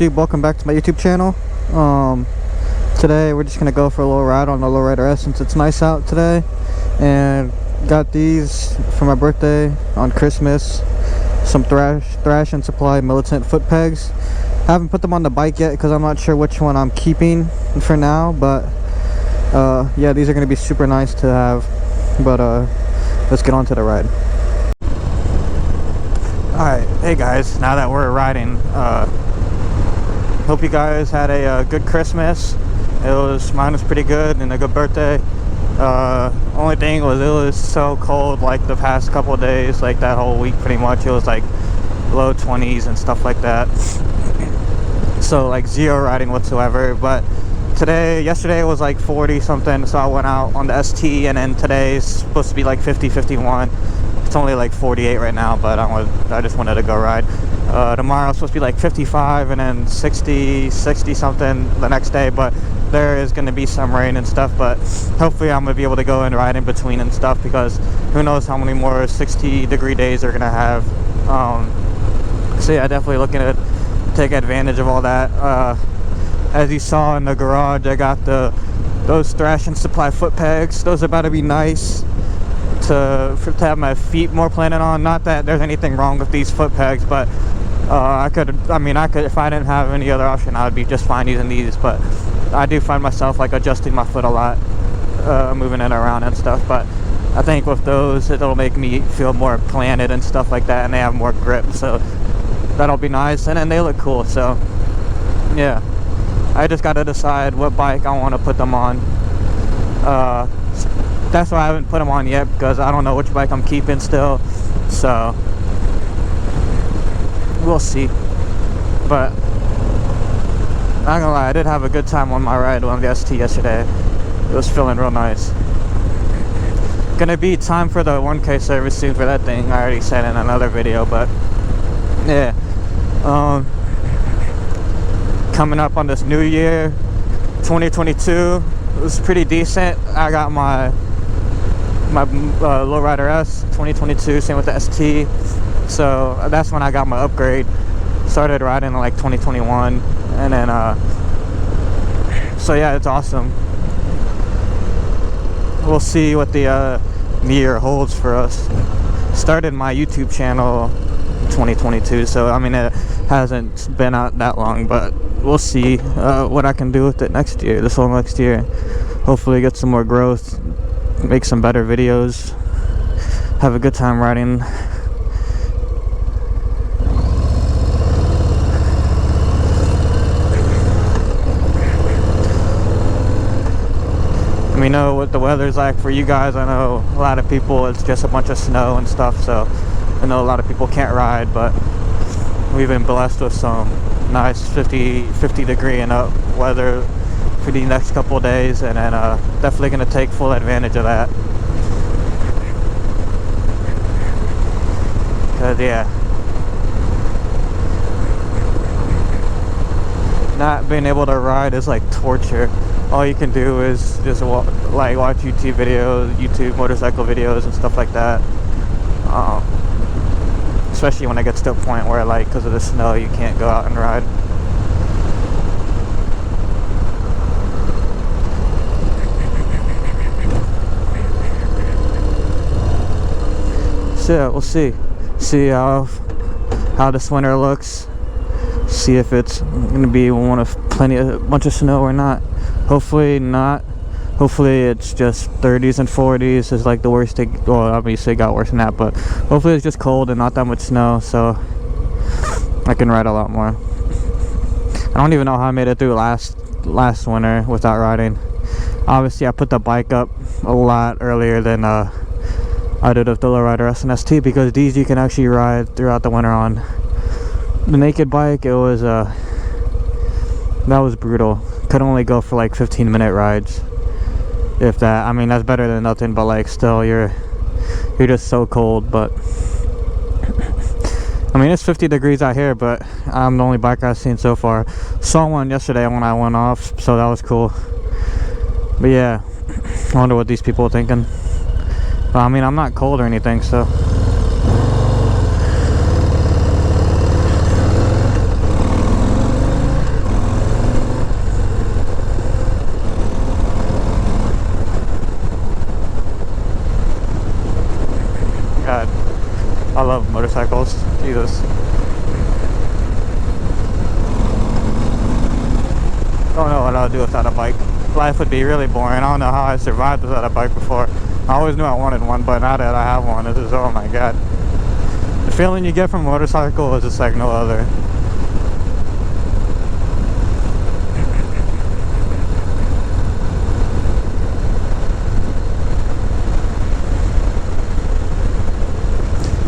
Welcome back to my YouTube channel. Today we're just gonna go for a little ride on the Lowrider S since it's nice out today, and got these for my birthday on Christmas. Some Thrash and Supply Militant foot pegs. Haven't put them on the bike yet because I'm not sure which one I'm keeping for now, but yeah, these are gonna be super nice to have. But let's get on to the ride. Alright, hey guys, now that we're riding, hope you guys had a good Christmas. Mine was pretty good, and a good birthday. Only thing was, it was so cold like the past couple of days, like that whole week pretty much. It was like low 20s and stuff like that. So like zero riding whatsoever. But yesterday was like 40 something, so I went out on the ST, and then today's supposed to be like 50, 51. It's only like 48 right now, but I just wanted to go ride. Tomorrow it's supposed to be like 55, and then 60 something the next day, but there is going to be some rain and stuff. But hopefully I'm going to be able to go and ride in between and stuff, because who knows how many more 60-degree days they're going to have. So yeah, definitely looking to take advantage of all that. As you saw in the garage, I got those Thrash and Supply foot pegs. Those are about to be nice to have my feet more planted on. Not that there's anything wrong with these foot pegs, but I could if I didn't have any other option, I would be just fine using these. But I do find myself like adjusting my foot a lot, moving it around and stuff. But I think with those, it'll make me feel more planted and stuff like that, and they have more grip, so that'll be nice. And then they look cool, so yeah, I just got to decide what bike I want to put them on. That's why I haven't put them on yet, because I don't know which bike I'm keeping still, so we'll see. But not gonna lie, I did have a good time on my ride on the ST yesterday. It was feeling real nice. Gonna be time for the 1K service soon for that thing. I already said in another video, but yeah. Coming up on this new year, 2022, it was pretty decent. I got my Lowrider S 2022, same with the ST. So that's when I got my upgrade. Started riding in like 2021, and then so yeah, it's awesome. We'll see what the new year holds for us. Started my YouTube channel 2022, so I mean, it hasn't been out that long, but we'll see what I can do with it next year, this whole next year. Hopefully get some more growth, make some better videos, have a good time riding. Let me know what the weather's like for you guys. I know a lot of people, it's just a bunch of snow and stuff, so I know a lot of people can't ride, but we've been blessed with some nice 50 degree and up weather for the next couple of days, and then definitely going to take full advantage of that. Because yeah, not being able to ride is like torture. All you can do is just watch YouTube motorcycle videos and stuff like that. Especially when it gets to a point where, like, because of the snow, you can't go out and ride. So yeah, we'll see how this winter looks. See if it's gonna be a bunch of snow or not. Hopefully not. Hopefully it's just 30s and 40s is like the worst thing. Well, obviously it got worse than that, but hopefully it's just cold and not that much snow, so I can ride a lot more. I don't even know how I made it through last winter without riding. Obviously I put the bike up a lot earlier than I did with the Lowrider S and ST, because these you can actually ride throughout the winter on. The naked bike, it was that was brutal. Could only go for like 15-minute rides, if that. I mean, that's better than nothing, but like still, you're just so cold. But I mean, it's 50 degrees out here, but I'm the only bike I've seen so far. Saw one yesterday when I went off, so that was cool. But yeah, I wonder what these people are thinking. But I mean, I'm not cold or anything, so I love motorcycles. Jesus. Don't know what I'll do without a bike. Life would be really boring. I don't know how I survived without a bike before. I always knew I wanted one, but now that I have one, it's just, oh my god. The feeling you get from a motorcycle is just like no other.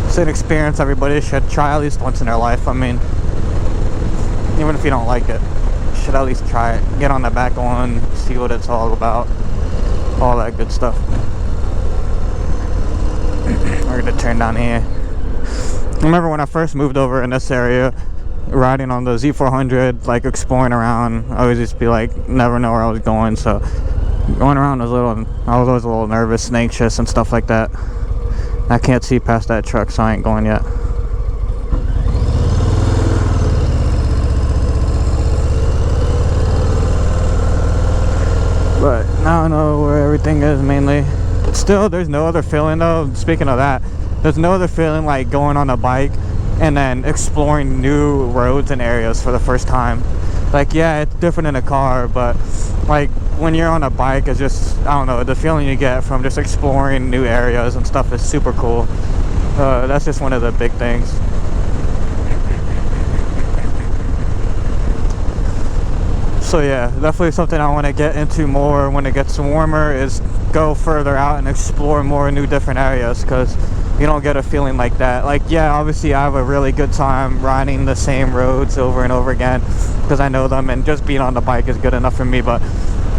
It's an experience everybody should try at least once in their life. I mean, even if you don't like it, you should at least try it. Get on the back one, see what it's all about, all that good stuff. We're gonna turn down here. I remember when I first moved over in this area, riding on the Z400, like exploring around. I always used to be like, never know where I was going, so going around was I was always a little nervous and anxious and stuff like that. I can't see past that truck, so I ain't going yet. But now I know where everything is mainly. Still, there's no other feeling though. Speaking of that, there's no other feeling like going on a bike and then exploring new roads and areas for the first time. Like, yeah, it's different in a car, but like when you're on a bike, it's just, I don't know, the feeling you get from just exploring new areas and stuff is super cool. That's just one of the big things. So yeah, definitely something I want to get into more when it gets warmer is go further out and explore more new different areas, because you don't get a feeling like that. Like, yeah, obviously I have a really good time riding the same roads over and over again because I know them, and just being on the bike is good enough for me, but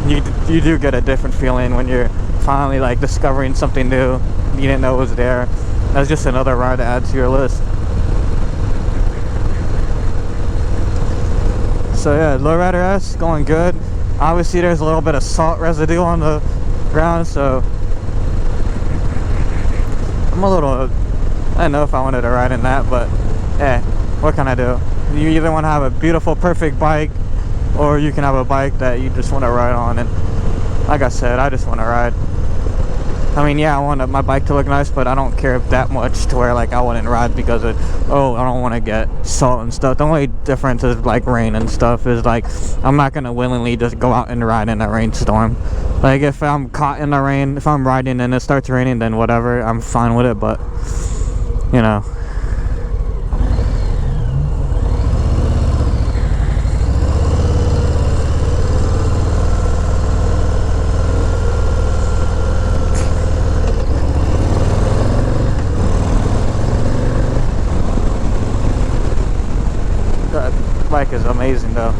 you do get a different feeling when you're finally like discovering something new you didn't know was there. That's just another ride to add to your list. So yeah, Lowrider S going good. Obviously there's a little bit of salt residue on the ground, so I'm a little, I don't know if I wanted to ride in that, but yeah, what can I do? You either want to have a beautiful, perfect bike, or you can have a bike that you just want to ride on. And like I said, I just want to ride. I mean, yeah, I want my bike to look nice, but I don't care that much to where like I wouldn't ride because of, oh, I don't want to get salt and stuff. The only difference is like rain and stuff is like I'm not gonna willingly just go out and ride in a rainstorm. Like if I'm caught in the rain, if I'm riding and it starts raining, then whatever, I'm fine with it. But you know, bike is amazing though.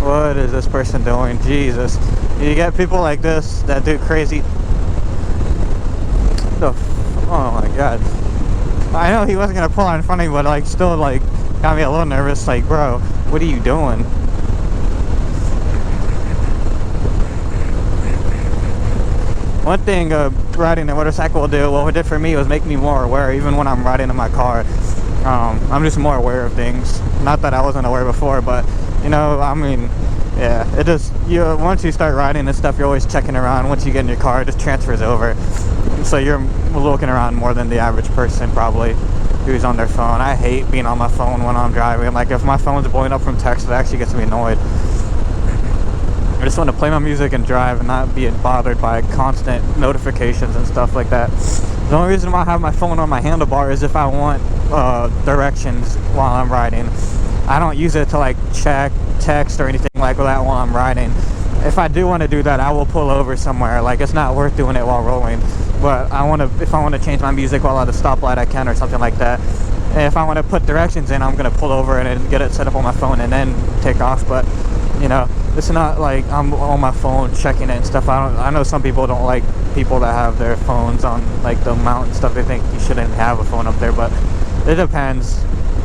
What is this person doing? Jesus. You get people like this that do crazy. Oh my god. I know he wasn't gonna pull in front of me, but like still like got me a little nervous. Like, bro, what are you doing? One thing riding a motorcycle will do, what it did for me was make me more aware, even when I'm riding in my car. I'm just more aware of things. Not that I wasn't aware before, but you know, I mean, yeah, it just, once you start riding and stuff, you're always checking around. Once you get in your car, it just transfers over. So you're looking around more than the average person probably who's on their phone. I hate being on my phone when I'm driving. Like if my phone's blowing up from text, it actually gets me annoyed. I just want to play my music and drive and not be bothered by constant notifications and stuff like that. The only reason why I have my phone on my handlebar is if I want directions while I'm riding. I don't use it to like check text or anything like that while I'm riding. If I do want to do that, I will pull over somewhere. Like it's not worth doing it while rolling. But if I want to change my music while at a stoplight, I can, or something like that. And if I want to put directions in, I'm gonna pull over and get it set up on my phone and then take off. But you know, it's not like I'm on my phone checking it and stuff. I know some people don't like people that have their phones on like the mount and stuff. They think you shouldn't have a phone up there, but it depends.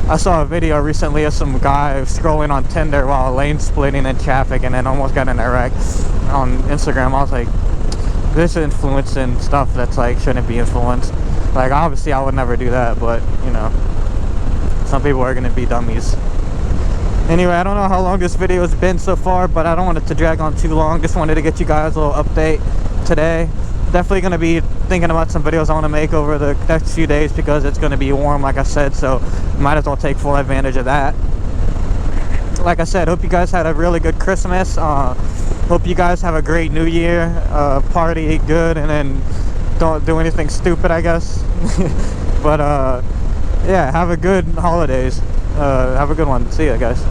I saw a video recently of some guy scrolling on Tinder while lane splitting in traffic and then almost got in a wreck on Instagram. I was like, this influencing stuff that's like shouldn't be influenced. Like obviously I would never do that, but you know, some people are gonna be dummies. Anyway, I don't know how long this video has been so far, but I don't want it to drag on too long. Just wanted to get you guys a little update today. definitely going to be thinking about some videos I want to make over the next few days because it's going to be warm, like I said, so might as well take full advantage of that. Like I said, hope you guys had a really good Christmas. Hope you guys have a great New Year. Party good, and then don't do anything stupid, I guess. But yeah, have a good holidays. Have a good one. See ya, guys.